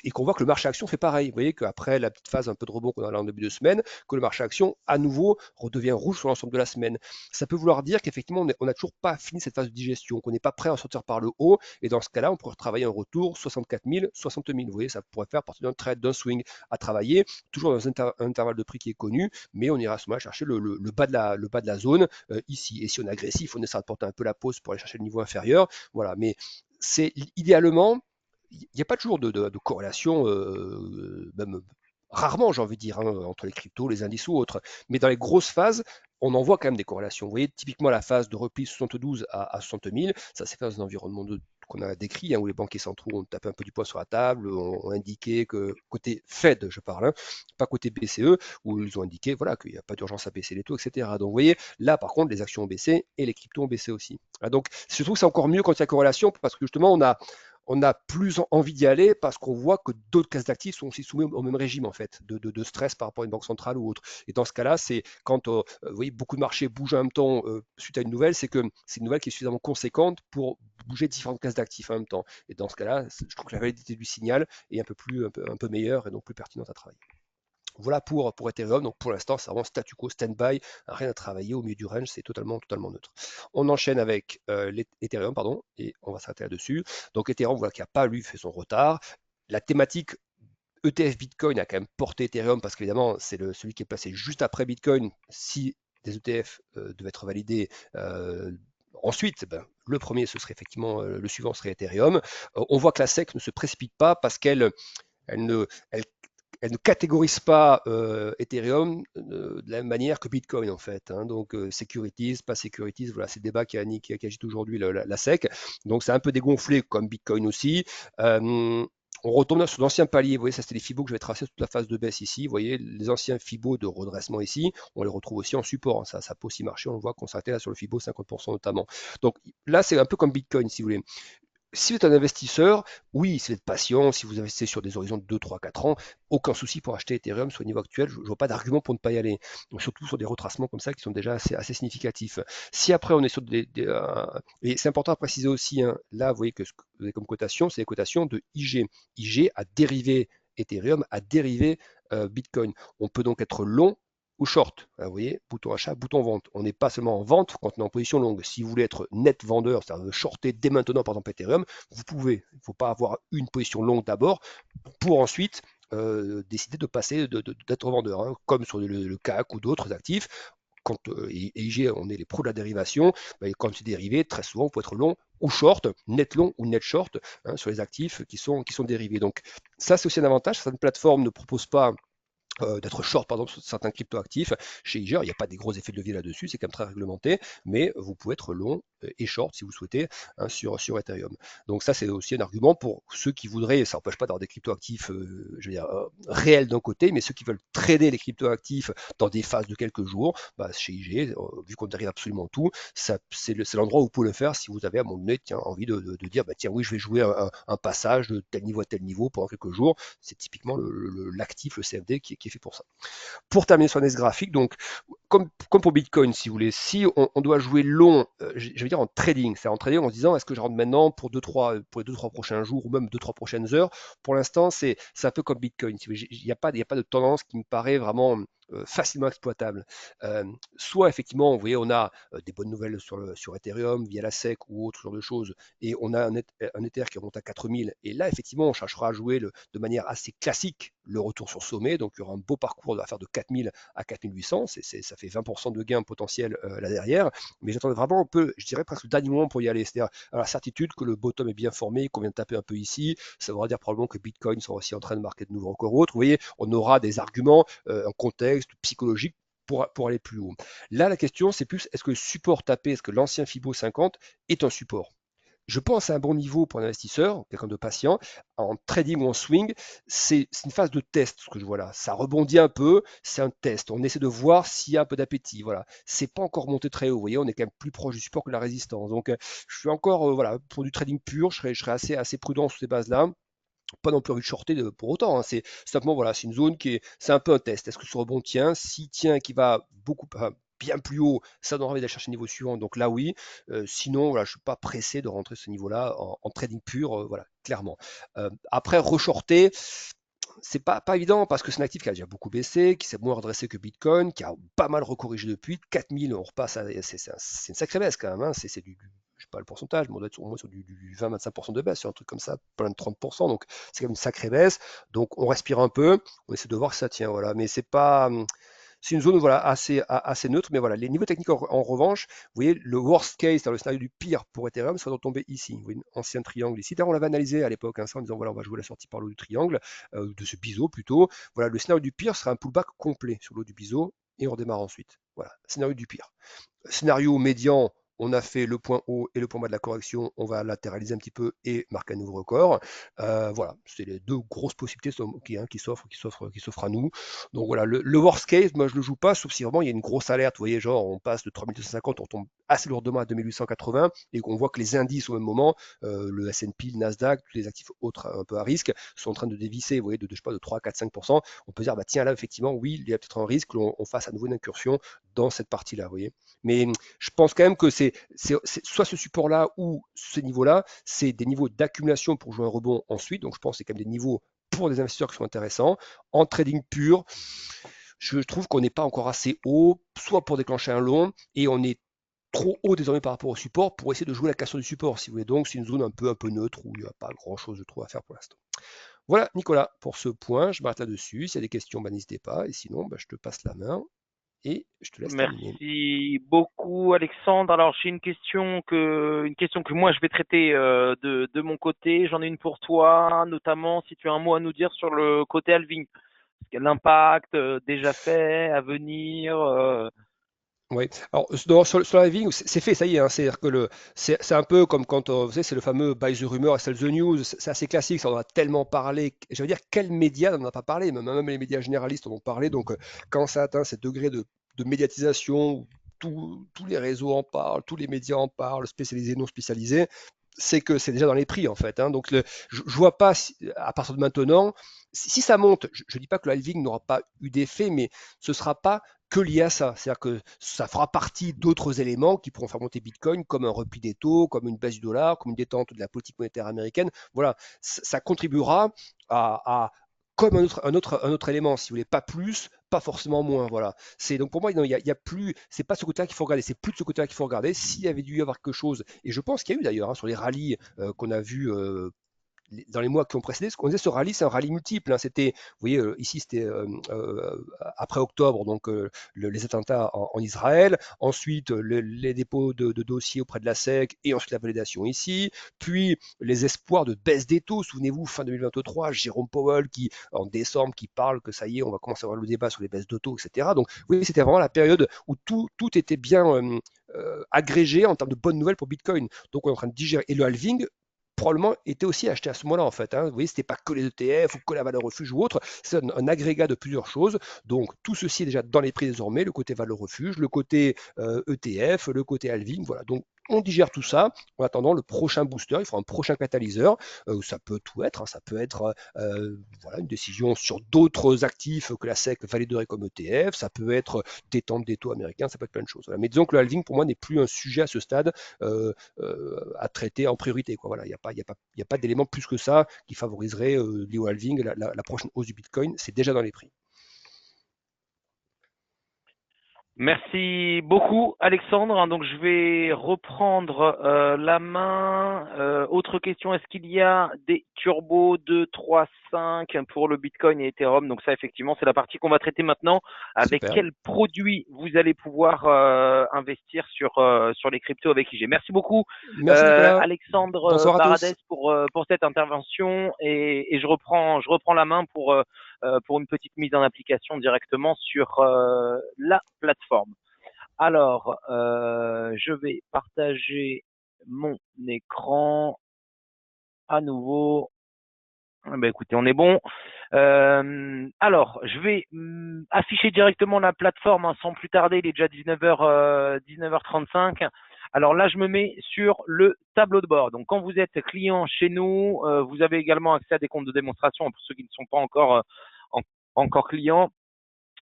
et qu'on voit que le marché action fait pareil. Vous voyez qu'après la petite phase un peu de rebond qu'on a là en début de semaine, que le marché action à nouveau redevient rouge sur l'ensemble de la semaine. Ça peut vouloir dire qu'effectivement on n'a toujours pas fini cette phase de digestion, qu'on n'est pas prêt à en sortir par le haut, et dans ce cas-là, on pourrait travailler un retour 64 000, 60 000. Vous voyez, ça pourrait faire partie d'un trade, d'un swing à travailler, toujours dans un intervalle de prix qui est connu, mais on ira à ce moment-là chercher le bas de la zone ici. Et si on est agressif, on essaie de porter un peu la pause pour aller chercher le niveau inférieur. Voilà, mais c'est idéalement, il n'y a pas toujours de corrélation, même rarement, j'ai envie de dire, hein, entre les cryptos, les indices ou autres. Mais dans les grosses phases, on en voit quand même des corrélations. Vous voyez, typiquement la phase de repli 72 à 60 000, ça s'est fait dans un environnement qu'on a décrit, hein, où les banquiers centraux ont tapé un peu du poids sur la table, ont indiqué que côté Fed, je parle, hein, pas côté BCE, où ils ont indiqué voilà, qu'il n'y a pas d'urgence à baisser les taux, etc. Donc vous voyez, là par contre, les actions ont baissé et les cryptos ont baissé aussi. Donc je trouve que c'est encore mieux quand il y a corrélation, parce que justement, on a plus envie d'y aller parce qu'on voit que d'autres classes d'actifs sont aussi soumis au même régime en fait, de stress par rapport à une banque centrale ou autre. Et dans ce cas-là, c'est quand vous voyez, beaucoup de marchés bougent en même temps suite à une nouvelle, c'est que c'est une nouvelle qui est suffisamment conséquente pour bouger différentes classes d'actifs en même temps. Et dans ce cas-là, je trouve que la validité du signal est un peu meilleure et donc plus pertinente à travailler. Voilà pour Ethereum. Donc pour l'instant, c'est vraiment statu quo, stand-by, rien à travailler au milieu du range, c'est totalement neutre. On enchaîne avec l'Ethereum, pardon, et on va s'arrêter là-dessus. Donc Ethereum, voilà, qui n'a pas lui fait son retard. La thématique ETF Bitcoin a quand même porté Ethereum parce qu'évidemment, c'est celui qui est placé juste après Bitcoin. Si des ETF devaient être validés, ensuite, ben, le premier, ce serait effectivement le suivant serait Ethereum. On voit que la SEC ne se précipite pas parce elle ne, elle elle ne catégorise pas Ethereum de la même manière que Bitcoin en fait. Hein. Donc securities, pas securities, voilà, c'est le débat qui agite aujourd'hui la SEC. Donc c'est un peu dégonflé comme Bitcoin aussi. On retourne sur l'ancien palier, vous voyez, ça c'était les Fibos que je vais tracer toute la phase de baisse ici. Vous voyez, les anciens Fibos de redressement ici, on les retrouve aussi en support. Hein. Ça peut aussi marcher, on voit qu'on s'arrêtait là sur le Fibo 50% notamment. Donc là, c'est un peu comme Bitcoin si vous voulez. Si vous êtes un investisseur, oui, si vous êtes patient, si vous investissez sur des horizons de 2, 3, 4 ans, aucun souci pour acheter Ethereum sur le niveau actuel. Je ne vois pas d'argument pour ne pas y aller. Donc, surtout sur des retracements comme ça qui sont déjà assez significatifs. Si après on est sur et c'est important à préciser aussi, hein, là vous voyez que ce que vous avez comme cotation, c'est les cotations de IG. IG a dérivé Ethereum, a dérivé Bitcoin. On peut donc être long ou short. Vous voyez, bouton achat, bouton vente. On n'est pas seulement en vente quand on est en position longue. Si vous voulez être net vendeur, c'est-à-dire shorter dès maintenant par exemple Ethereum, vous pouvez. Il ne faut pas avoir une position longue d'abord pour ensuite décider de passer d'être vendeur, hein, comme sur le CAC ou d'autres actifs. et IG, on est les pros de la dérivation, bah, quand c'est dérivé, très souvent, on peut être long ou short, net long ou net short, hein, sur les actifs qui sont dérivés. Donc ça, c'est aussi un avantage. Certaines plateformes ne proposent pas d'être short, par exemple, sur certains cryptoactifs. Chez Iger, il n'y a pas des gros effets de levier là-dessus, c'est quand même très réglementé, mais vous pouvez être long et short si vous souhaitez, hein, sur Ethereum. Donc ça, c'est aussi un argument pour ceux qui voudraient, ça n'empêche pas d'avoir des cryptoactifs je veux dire, réels d'un côté, mais ceux qui veulent trader les cryptoactifs dans des phases de quelques jours, bah, chez IG, vu qu'on dérive absolument tout, c'est l'endroit où vous pouvez le faire si vous avez à un moment donné envie de dire, bah, tiens, oui, je vais jouer un passage de tel niveau à tel niveau pendant quelques jours. C'est typiquement l'actif, le CFD, qui est fait pour ça. Pour terminer sur l'analyse graphique, donc comme pour Bitcoin, si vous voulez, si on doit jouer long, je veux dire en trading, c'est en trading en se disant est-ce que je rentre maintenant pour les 2-3 prochains jours ou même 2-3 prochaines heures. Pour l'instant, c'est un peu comme Bitcoin. Il n'y a pas de tendance qui me paraît vraiment facilement exploitable. Soit effectivement, vous voyez, on a des bonnes nouvelles sur Ethereum via la SEC ou autre genre de choses, et on a un Ether qui remonte à 4000, et là effectivement on cherchera à jouer de manière assez classique le retour sur sommet, donc il y aura un beau parcours à faire de 4000 à 4800, ça fait 20% de gain potentiel là derrière, mais j'attendais vraiment un peu, je dirais presque le dernier moment pour y aller, c'est-à-dire à la certitude que le bottom est bien formé, qu'on vient de taper un peu ici, ça voudra dire probablement que Bitcoin sera aussi en train de marquer de nouveau encore autre, vous voyez, on aura des arguments, un contexte psychologique pour aller plus haut. Là, la question, c'est plus est-ce que le support tapé, est-ce que l'ancien Fibo 50 est un support? Je pense à un bon niveau pour un investisseur, quelqu'un de patient. En trading ou en swing, c'est une phase de test, ce que je vois là. Ça rebondit un peu, c'est un test. On essaie de voir s'il y a un peu d'appétit. Voilà. C'est pas encore monté très haut. Vous voyez, on est quand même plus proche du support que de la résistance. Donc, je suis encore, voilà, pour du trading pur, je serais assez prudent sur ces bases-là. Pas non plus envie de shorter pour autant, hein. C'est simplement, voilà, c'est une zone c'est un peu un test. Est-ce que ce rebond tient? S'il tient, qui va bien plus haut, ça donne envie d'aller chercher le niveau suivant. Donc là, oui. Sinon, voilà, je suis pas pressé de rentrer ce niveau-là en trading pur, voilà, clairement. Après, reshorter, c'est pas évident parce que c'est un actif qui a déjà beaucoup baissé, qui s'est moins redressé que Bitcoin, qui a pas mal recorrigé depuis. 4000, on repasse c'est une sacrée baisse quand même, hein. C'est je sais pas le pourcentage, mais on doit être au moins sur du 20-25% de baisse, sur un truc comme ça, plein de 30%. Donc c'est quand même une sacrée baisse. Donc on respire un peu, on essaie de voir si ça tient, voilà. Mais c'est pas, c'est une zone, voilà, assez neutre, mais voilà, les niveaux techniques en revanche, vous voyez, le worst case, le scénario du pire pour Ethereum, ça doit tomber ici. Vous voyez, un ancien triangle ici. D'ailleurs, on l'avait analysé à l'époque, hein, ça, en disant, voilà, on va jouer la sortie par l'eau du triangle, de ce biseau plutôt. Voilà, le scénario du pire sera un pullback complet sur l'eau du biseau, et on redémarre ensuite. Voilà, scénario du pire. Scénario médian, on a fait le point haut et le point bas de la correction, on va latéraliser un petit peu et marquer un nouveau record. Voilà, c'est les deux grosses possibilités qui s'offrent à nous. Donc voilà, le worst case, moi je le joue pas, sauf si vraiment il y a une grosse alerte, vous voyez, genre on passe de 3250, on tombe assez lourdement à 2880 et qu'on voit que les indices au même moment, le S&P, le Nasdaq, tous les actifs autres un peu à risque, sont en train de dévisser, vous voyez, je sais pas, de 3, 4, 5%. On peut dire, bah tiens là, effectivement, oui, il y a peut-être un risque qu'on fasse à nouveau une incursion dans cette partie-là, vous voyez. Mais je pense quand même que c'est soit ce support-là ou ce niveau-là, c'est des niveaux d'accumulation pour jouer un rebond ensuite. Donc je pense que c'est quand même des niveaux pour des investisseurs qui sont intéressants. En trading pur, je trouve qu'on n'est pas encore assez haut, soit pour déclencher un long, et on est trop haut désormais par rapport au support pour essayer de jouer la cassure du support, si vous voulez. Donc c'est une zone un peu neutre où il n'y a pas grand-chose de trop à faire pour l'instant. Voilà, Nicolas, pour ce point, je m'arrête là-dessus. S'il y a des questions, bah, n'hésitez pas. Et sinon, bah, je te passe la main et je te laisse terminer. Merci beaucoup, Alexandre. Alors, j'ai une question que moi je vais traiter de mon côté. J'en ai une pour toi, notamment si tu as un mot à nous dire sur le côté halving. L'impact déjà fait, à venir. Oui, alors sur la Living, c'est fait, ça y est, hein, c'est-à-dire que c'est un peu comme quand, vous savez, c'est le fameux buy the rumor et sell the news, c'est assez classique, ça en a tellement parlé, je veux dire, quels médias n'en a pas parlé, même les médias généralistes en ont parlé, donc quand ça atteint ces degrés de médiatisation, où tous les réseaux en parlent, tous les médias en parlent, spécialisés, non spécialisés, c'est que c'est déjà dans les prix en fait, hein. Donc je vois pas, à partir de maintenant, si ça monte, je ne dis pas que le halving n'aura pas eu d'effet, mais ce sera pas que lié à ça. C'est-à-dire que ça fera partie d'autres éléments qui pourront faire monter Bitcoin, comme un repli des taux, comme une baisse du dollar, comme une détente de la politique monétaire américaine. Voilà, ça contribuera comme un autre élément, si vous voulez, pas plus, pas forcément moins. Voilà. C'est donc pour moi, il y a plus, c'est pas ce côté-là qu'il faut regarder, c'est plus de ce côté-là qu'il faut regarder. S'il y avait dû y avoir quelque chose, et je pense qu'il y a eu d'ailleurs, hein, sur les rallyes qu'on a vus dans les mois qui ont précédé, ce qu'on disait, ce rallye, c'est un rallye multiple, hein. C'était, vous voyez, ici, c'était après octobre, donc les attentats en Israël, ensuite les dépôts de dossiers auprès de la SEC, et ensuite la validation ici, puis les espoirs de baisse des taux. Souvenez-vous, fin 2023, Jérôme Powell qui, en décembre, qui parle que ça y est, on va commencer à avoir le débat sur les baisses de taux, etc. Donc, oui, c'était vraiment la période où tout était bien agrégé en termes de bonnes nouvelles pour Bitcoin. Donc, on est en train de digérer. Et le halving, probablement était aussi acheté à ce moment-là en fait, hein. Vous voyez, c'était pas que les ETF ou que la valeur refuge ou autre, c'est un agrégat de plusieurs choses. Donc tout ceci est déjà dans les prix désormais, le côté valeur refuge, le côté ETF, le côté halving, voilà. Donc on digère tout ça en attendant le prochain booster, il faut un prochain catalyseur. Ça peut tout être, hein. Ça peut être voilà, une décision sur d'autres actifs que la SEC validerait comme ETF, ça peut être détente des taux américains, ça peut être plein de choses. Voilà. Mais disons que le halving pour moi n'est plus un sujet à ce stade. À traiter en priorité, quoi. Voilà, il n'y a pas, y a pas, y a pas d'élément plus que ça qui favoriserait lié au halving, la prochaine hausse du Bitcoin, c'est déjà dans les prix. Merci beaucoup, Alexandre. Donc, je vais reprendre la main. Autre question, est-ce qu'il y a des turbos 2, 3, 5 pour le Bitcoin et Ethereum? Donc, ça, effectivement, c'est la partie qu'on va traiter maintenant. Avec Super. quels produits vous allez pouvoir investir sur les cryptos avec IG? Merci beaucoup, Merci Nicolas. Alexandre Bonsoir à tous. Paradès, pour cette intervention. Et je reprends la main pour une petite mise en application directement sur la plateforme. Alors, je vais partager mon écran à nouveau. Ben écoutez, on est bon. Alors, je vais afficher directement la plateforme hein, sans plus tarder. Il est déjà 19h35. Alors là, je me mets sur le tableau de bord. Donc, quand vous êtes client chez nous, vous avez également accès à des comptes de démonstration pour ceux qui ne sont pas encore clients.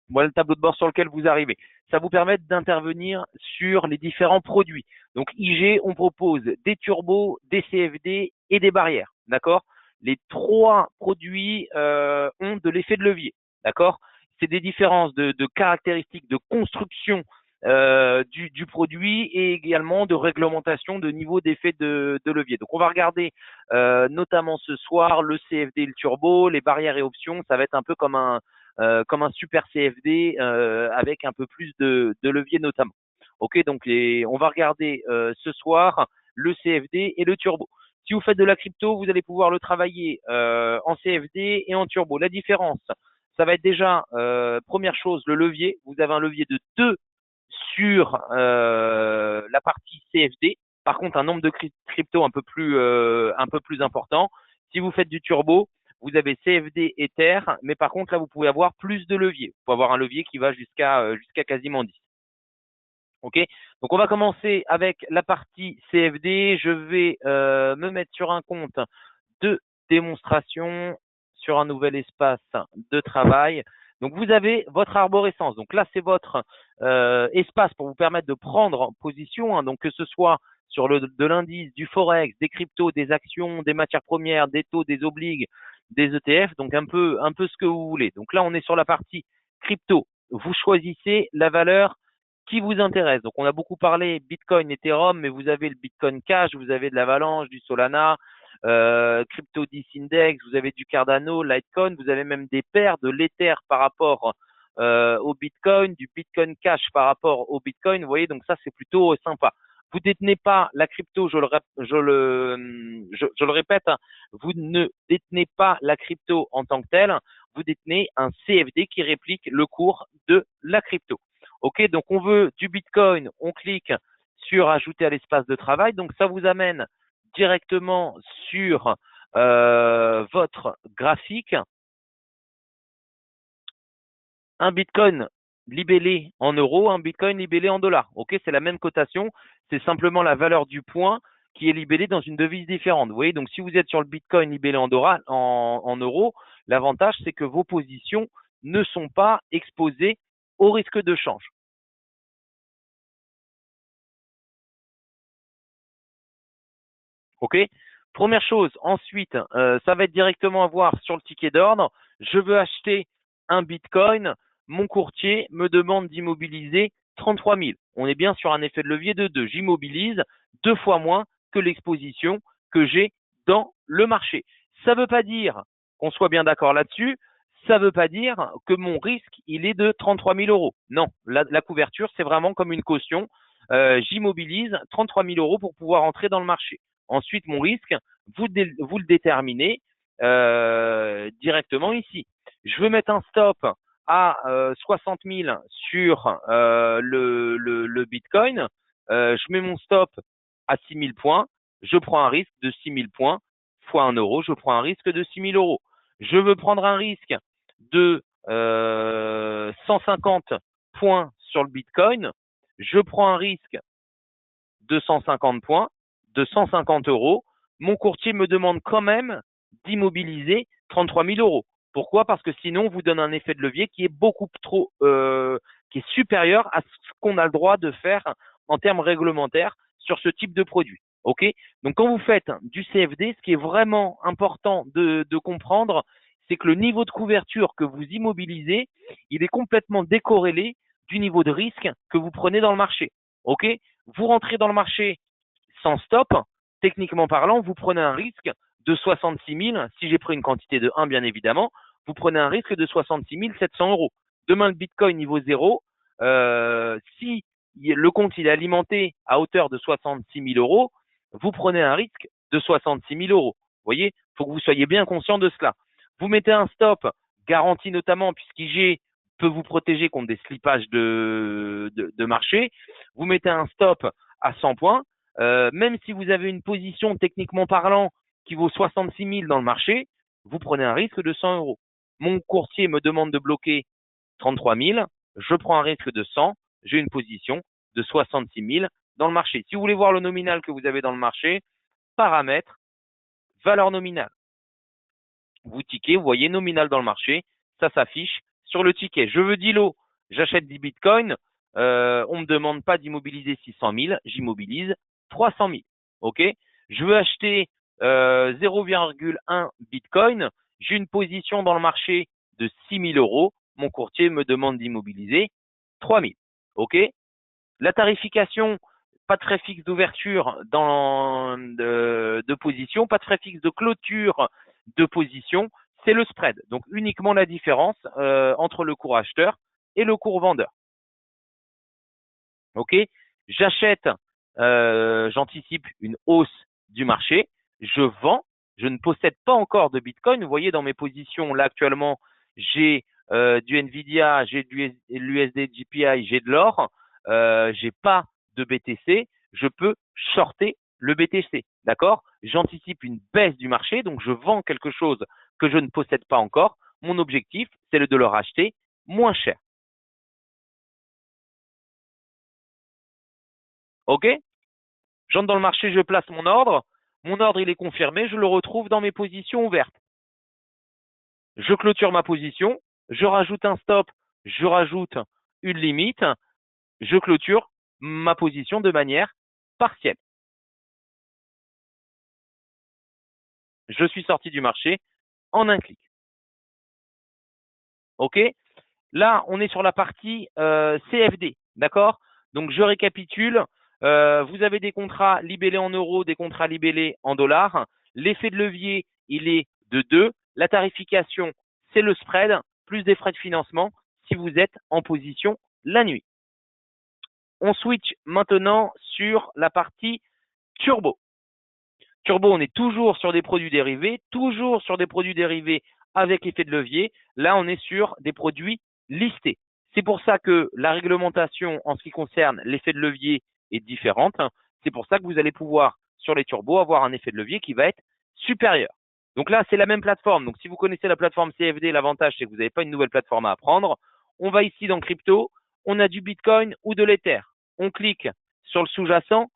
Voilà le tableau de bord sur lequel vous arrivez. Ça vous permet d'intervenir sur les différents produits. Donc IG, on propose des turbos, des CFD et des barrières. D'accord? Les trois produits ont de l'effet de levier. D'accord? C'est des différences de caractéristiques de construction du produit et également de réglementation de niveau d'effet de levier. Donc on va regarder notamment ce soir le CFD et le turbo, les barrières et options. Ça va être un peu comme un super CFD avec un peu plus de levier notamment. Ok, donc on va regarder ce soir le CFD et le turbo. Si vous faites de la crypto, vous allez pouvoir le travailler en CFD et en turbo. La différence, ça va être déjà, première chose, le levier. Vous avez un levier de 2 sur la partie CFD. Par contre, un nombre de crypto un peu plus important. Si vous faites du turbo, vous avez CFD Ether, mais par contre là vous pouvez avoir plus de leviers. Vous pouvez avoir un levier qui va jusqu'à quasiment 10. Ok, donc on va commencer avec la partie CFD. Je vais me mettre sur un compte de démonstration sur un nouvel espace de travail. Donc vous avez votre arborescence. Donc là c'est votre espace pour vous permettre de prendre position. Hein. Donc que ce soit sur de l'indice, du forex, des cryptos, des actions, des matières premières, des taux, des obligues, des ETF. Donc un peu ce que vous voulez. Donc là on est sur la partie crypto. Vous choisissez la valeur qui vous intéresse. Donc on a beaucoup parlé Bitcoin, Ethereum, mais vous avez le Bitcoin Cash, vous avez de l'Avalanche, du Solana, Crypto 10 Index, vous avez du Cardano, Litecoin, vous avez même des paires de l'Ether par rapport au Bitcoin, du Bitcoin Cash par rapport au Bitcoin. Vous voyez, donc ça c'est plutôt sympa. Vous détenez pas la crypto, je le répète, hein, vous ne détenez pas la crypto en tant que telle, vous détenez un CFD qui réplique le cours de la crypto. Ok, donc on veut du Bitcoin, on clique sur ajouter à l'espace de travail, donc ça vous amène directement sur votre graphique. Un Bitcoin libellé en euros, un Bitcoin libellé en dollars. Ok, c'est la même cotation, c'est simplement la valeur du point qui est libellée dans une devise différente. Vous voyez, donc si vous êtes sur le Bitcoin libellé en euros, l'avantage c'est que vos positions ne sont pas exposées au risque de change. Ok. Première chose, ensuite, ça va être directement à voir sur le ticket d'ordre. Je veux acheter un Bitcoin. Mon courtier me demande d'immobiliser 33 000. On est bien sur un effet de levier de 2. J'immobilise 2 fois moins que l'exposition que j'ai dans le marché. Ça ne veut pas dire, qu'on soit bien d'accord là-dessus, ça ne veut pas dire que mon risque, il est de 33 000 euros. Non, la couverture, c'est vraiment comme une caution. J'immobilise 33 000 euros pour pouvoir entrer dans le marché. Ensuite, mon risque, vous le déterminez directement ici. Je veux mettre un stop à 60 000 sur le Bitcoin. Je mets mon stop à 6 000 points. Je prends un risque de 6 000 points fois 1 euro. Je prends un risque de 6 000 euros. Je veux prendre un risque de 150 points sur le Bitcoin. Je prends un risque de 150 points, de 150 euros. Mon courtier me demande quand même d'immobiliser 33 000 euros. Pourquoi? Parce que sinon, on vous donne un effet de levier qui est beaucoup trop, qui est supérieur à ce qu'on a le droit de faire en termes réglementaires sur ce type de produit. Ok? Donc, quand vous faites du CFD, ce qui est vraiment important de comprendre, c'est que le niveau de couverture que vous immobilisez, il est complètement décorrélé du niveau de risque que vous prenez dans le marché. Ok? Vous rentrez dans le marché sans stop, techniquement parlant, vous prenez un risque de 66 000, si j'ai pris une quantité de 1 bien évidemment, vous prenez un risque de 66 700 euros. Demain, le Bitcoin niveau 0, si le compte il est alimenté à hauteur de 66 000 euros, vous prenez un risque de 66 000 euros. Vous voyez, il faut que vous soyez bien conscient de cela. Vous mettez un stop, garanti notamment, puisqu'IG peut vous protéger contre des slippages de marché. Vous mettez un stop à 100 points. Même si vous avez une position techniquement parlant qui vaut 66 000 dans le marché, vous prenez un risque de 100 euros. Mon courtier me demande de bloquer 33 000, je prends un risque de 100, j'ai une position de 66 000 dans le marché. Si vous voulez voir le nominal que vous avez dans le marché, paramètres, valeur nominale. Vous tiquez, vous voyez nominal dans le marché, ça s'affiche sur le ticket. Je veux 10 lots, j'achète 10 bitcoins, on ne me demande pas d'immobiliser 600 000, j'immobilise 300 000. Ok? Je veux acheter 0,1 bitcoin, j'ai une position dans le marché de 6 000 euros, mon courtier me demande d'immobiliser 3 000. Ok? La tarification, pas de frais fixes d'ouverture de position, pas de frais fixes de clôture de position, c'est le spread. Donc uniquement la différence entre le cours acheteur et le cours vendeur. Ok? J'achète, j'anticipe une hausse du marché, je vends, je ne possède pas encore de Bitcoin. Vous voyez dans mes positions là actuellement, j'ai du Nvidia, j'ai de l'USD GPI, j'ai de l'or, j'ai pas de BTC, je peux shorter le BTC, d'accord? J'anticipe une baisse du marché, donc je vends quelque chose que je ne possède pas encore. Mon objectif, c'est de le racheter moins cher. Ok? J'entre dans le marché, je place mon ordre. Mon ordre, il est confirmé. Je le retrouve dans mes positions ouvertes. Je clôture ma position. Je rajoute un stop. Je rajoute une limite. Je clôture ma position de manière partielle. Je suis sorti du marché en un clic. OK? Là, on est sur la partie CFD. D'accord? Donc, je récapitule. Vous avez des contrats libellés en euros, des contrats libellés en dollars. L'effet de levier, il est de 2. La tarification, c'est le spread, plus des frais de financement si vous êtes en position la nuit. On switch maintenant sur la partie turbo. Turbo, on est toujours sur des produits dérivés, avec effet de levier. Là, on est sur des produits listés. C'est pour ça que la réglementation en ce qui concerne l'effet de levier est différente. C'est pour ça que vous allez pouvoir, sur les turbos, avoir un effet de levier qui va être supérieur. Donc là, c'est la même plateforme. Donc si vous connaissez la plateforme CFD, l'avantage, c'est que vous n'avez pas une nouvelle plateforme à apprendre. On va ici dans crypto, on a du Bitcoin ou de l'Ether. On clique sur le sous-jacent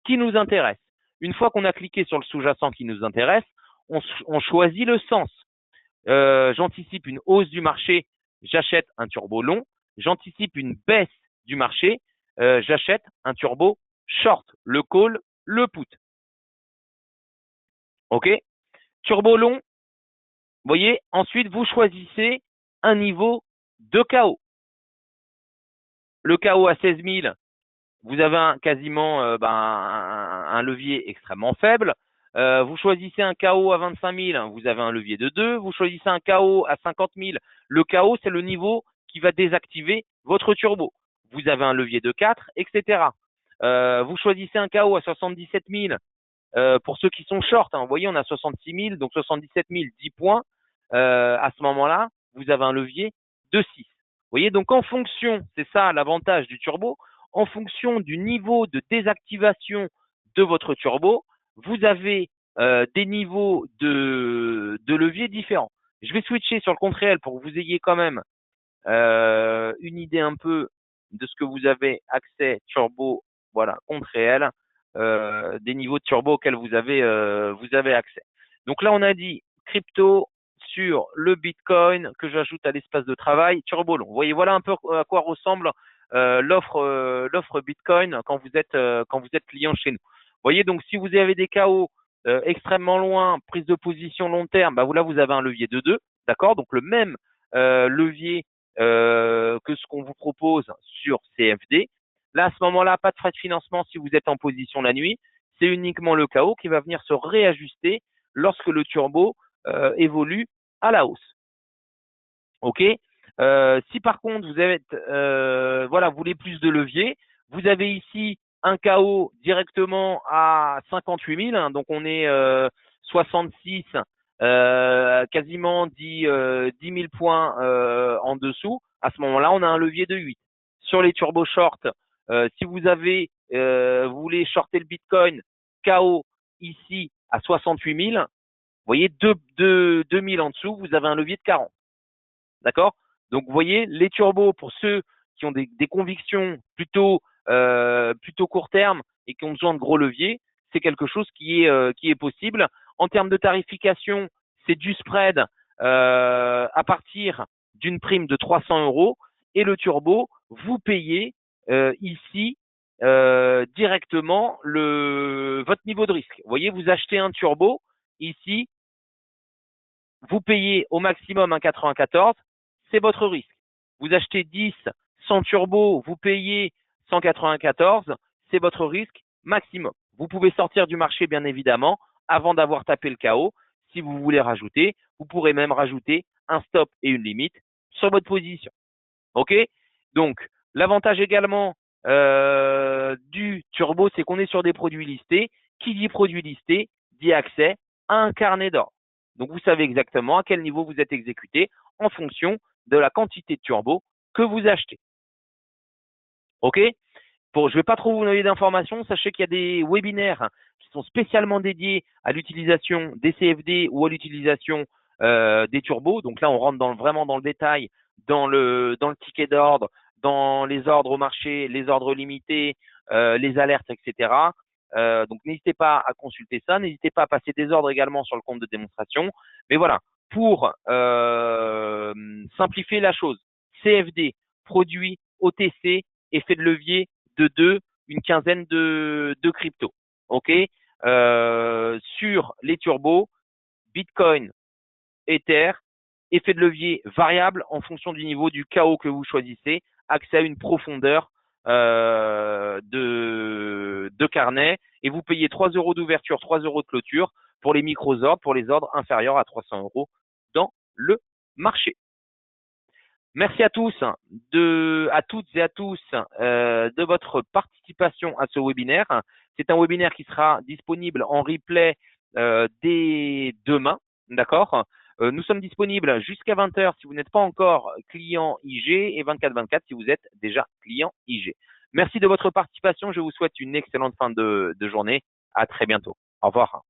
qui nous intéresse. Une fois qu'on a cliqué sur le sous-jacent qui nous intéresse, on choisit le sens. J'anticipe une hausse du marché, j'achète un turbo long. J'anticipe une baisse du marché, j'achète un turbo short, le call, le put. OK? Turbo long, vous voyez, ensuite vous choisissez un niveau de KO. Le KO à 16 000, vous avez quasiment un levier extrêmement faible. Vous choisissez un KO à 25 000, vous avez un levier de 2. Vous choisissez un KO à 50 000. Le KO, c'est le niveau qui va désactiver votre turbo. Vous avez un levier de 4, etc. Vous choisissez un KO à 77 000. Pour ceux qui sont short, hein, vous voyez, on a 66 000, donc 77 000, 10 points. À ce moment-là, vous avez un levier de 6. Vous voyez, donc en fonction, c'est ça l'avantage du turbo, en fonction du niveau de désactivation de votre turbo, vous avez des niveaux de levier différents. Je vais switcher sur le compte réel pour que vous ayez quand même une idée un peu de ce que vous avez accès turbo, voilà, compte réel, des niveaux de turbo auxquels vous avez accès. Donc là, on a dit crypto sur le Bitcoin que j'ajoute à l'espace de travail turbo long. Vous voyez, voilà un peu à quoi ressemble l'offre Bitcoin quand vous êtes client chez nous. Vous voyez, donc si vous avez des KO extrêmement loin, prise de position long terme, bah là vous avez un levier de 2, d'accord? Donc le même levier que ce qu'on vous propose sur CFD. Là, à ce moment-là, pas de frais de financement si vous êtes en position la nuit. C'est uniquement le KO qui va venir se réajuster lorsque le turbo évolue à la hausse. OK. Si par contre vous êtes voilà, vous voulez plus de levier, vous avez ici un KO directement à 58 000, hein, donc on est 66, quasiment 10 000 points en dessous. À ce moment-là, on a un levier de 8. Sur les turbo short, si vous vous voulez shorter le Bitcoin, KO ici à 68 000, vous voyez 2 000 en dessous, vous avez un levier de 40. D'accord? Donc, vous voyez, les turbos, pour ceux qui ont des convictions plutôt court terme et qui ont besoin de gros leviers, c'est quelque chose qui est possible. En termes de tarification, c'est du spread à partir d'une prime de 300 euros et le turbo, vous payez ici directement votre niveau de risque. Vous voyez, vous achetez un turbo ici, vous payez au maximum un 94, c'est votre risque. Vous achetez 10 sans turbo, vous payez 194, c'est votre risque maximum. Vous pouvez sortir du marché, bien évidemment, avant d'avoir tapé le KO. Si vous voulez rajouter, vous pourrez même rajouter un stop et une limite sur votre position. OK? Donc, l'avantage également du turbo, c'est qu'on est sur des produits listés. Qui dit produit listé dit accès à un carnet d'ordre. Donc, vous savez exactement à quel niveau vous êtes exécuté en fonction de la quantité de turbo que vous achetez. OK? Je ne vais pas trop vous donner d'informations. Sachez qu'il y a des webinaires qui sont spécialement dédiés à l'utilisation des CFD ou à l'utilisation des turbos. Donc là, on rentre vraiment dans le détail, dans le ticket d'ordre, dans les ordres au marché, les ordres limités, les alertes, etc. Donc n'hésitez pas à consulter ça. N'hésitez pas à passer des ordres également sur le compte de démonstration. Mais voilà, pour simplifier la chose, CFD, produit OTC, effet de levier de 2, une quinzaine de cryptos. OK? Sur les turbos, Bitcoin, Ether, effet de levier variable en fonction du niveau du KO que vous choisissez, accès à une profondeur de carnet et vous payez 3 euros d'ouverture, 3 euros de clôture pour les micro-ordres, pour les ordres inférieurs à 300 euros dans le marché. Merci à tous, à toutes et à tous de votre participation à ce webinaire. C'est un webinaire qui sera disponible en replay dès demain, d'accord? Nous sommes disponibles jusqu'à 20h si vous n'êtes pas encore client IG et 24/24 si vous êtes déjà client IG. Merci de votre participation. Je vous souhaite une excellente fin de journée. À très bientôt. Au revoir.